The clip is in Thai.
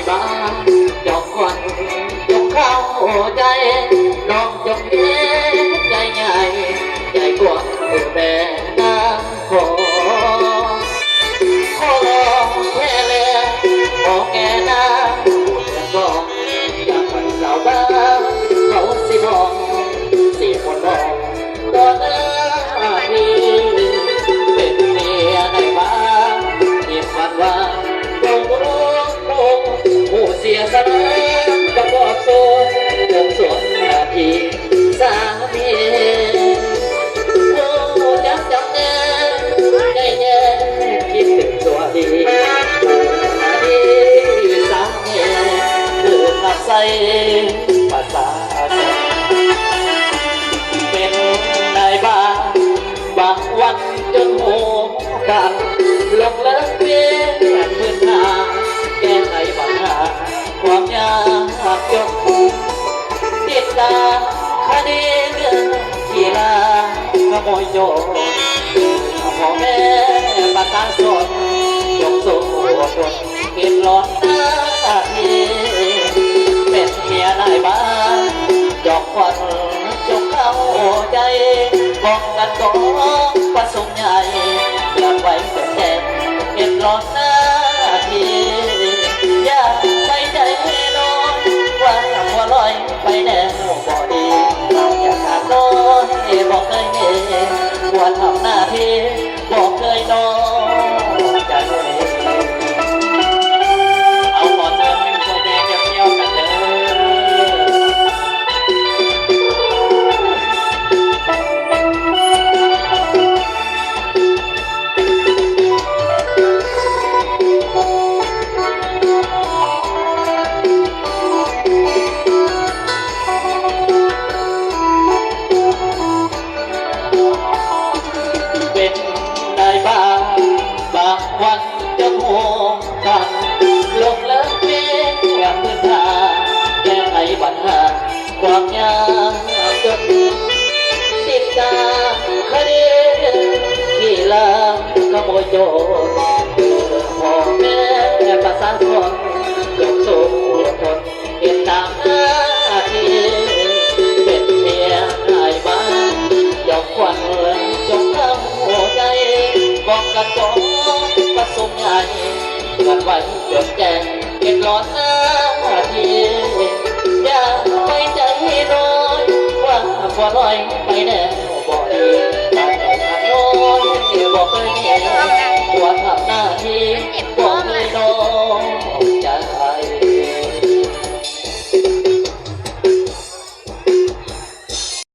บ้างจงควันจงเข้าใจน้องจงเย็นใจใหญ่ใหญ่กว่าแม่นางขอลองแค่เลยมองแง่หน้าก็อยากให้สาวบ้านเขาสิบอกสิคนบอกตอนนี้เป็นเมียในบ้านที่ฝันว่าตรงผู้เสียสละก็บอกโซนวงสวนนาทีสามีผู้จับจำแน่ใจแน่คิดถึงตัวดีนาทีสามีคือหักใส่ภาษาเป็นนายบ้านบางวันจนหูดังลงเลิกเพียงพื้นทางแก้ไขปัญหาความยากจนติดตามคดีเรื่องที่ลาขโมยโจรพ่อแม่ประกาศสดยกสู่คนเก็บหลอดหน้าที่เป็นเมียนายบ้านจอกควันจงเข้าใจบอกกันก่อนประสงค์ใหญ่อยากไว้เป็นแทนเก็บหลอดหน้าที่อยากไปใจนอนว่าหัวลอยไปแน่บ่ดีอยากขาดน้อยบอกเคยเห็นว่าทำหน้าที่บอกเคยนอนใจเอาก่อนเดินเป็นคนแดงจะเที่ยวกันเด้วันจะโหงกันลงเลิกเพียงพื้นทางแก้ไขปัญหาความยากจนติดตามคดีที่ลาขโมยโจรพ่อแม่ประสานคนยกสู่คนเก็บตามหน้าที่เป็นเมียนายบ้านยกควันจงเข้าหัวใจบอกกันก่อนประสงค์ใหญ่เกิดวันจดแจ้งเก็บหลอดหน้าทีอย่าไปใจน้อยว่าพอลอยไปแน่บอกดีตาแต่ทางน้อยบอกเคยเห็นว่าทำหน้าที่